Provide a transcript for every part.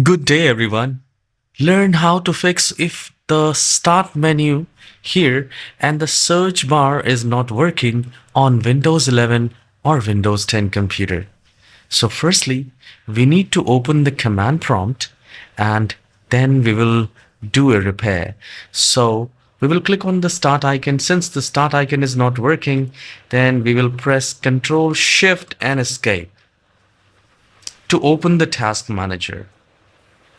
Good day, everyone. Learn how to fix if the start menu here and the search bar is not working on Windows 11 or Windows 10 computer. So firstly, we need to open the command prompt and then we will do a repair. So we will click on the start icon. Since the start icon is not working, then we will press Ctrl Shift and Escape to open the task manager.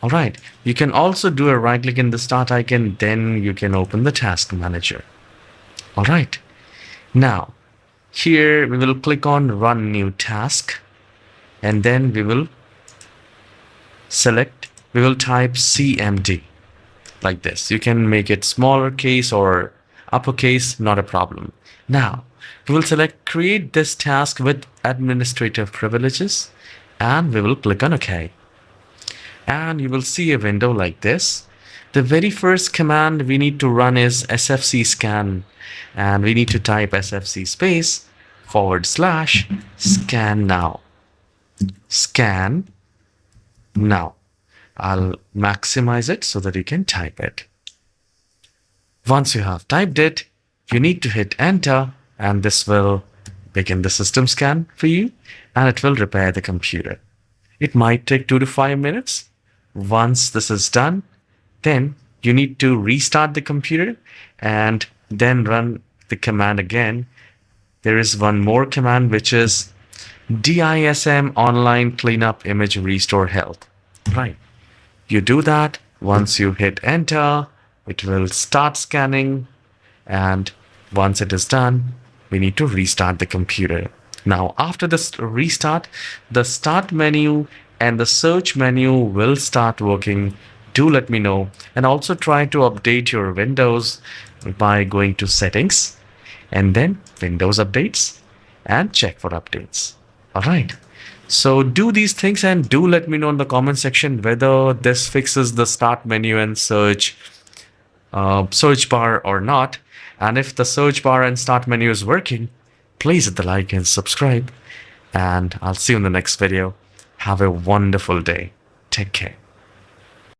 All right, you can also do a right click in the start icon, then you can open the task manager. All right, now here we will click on run new task and then we will type CMD like this. You can make it smaller case or uppercase, not a problem. Now we will select create this task with administrative privileges and we will click on OK. And you will see a window like this. The very first command we need to run is sfc scan, and we need to type sfc space / scan now. Scan now. I'll maximize it so that you can type it. Once you have typed it, you need to hit enter and this will begin the system scan for you and it will repair the computer. It might take 2 to 5 minutes. Once this is done, then you need to restart the computer and then run the command again. There is one more command which is DISM online cleanup image restore health. Right. You do that. Once you hit enter, it will start scanning. And once it is done, we need to restart the computer. Now, after this restart, the start menu and the search menu will start working. Do let me know, and also try to update your Windows by going to settings and then Windows updates and check for updates. All right. So do these things and do let me know in the comment section whether this fixes the start menu and search bar or not. And if the search bar and start menu is working, please hit the like and subscribe. And I'll see you in the next video. Have a wonderful day. Take care.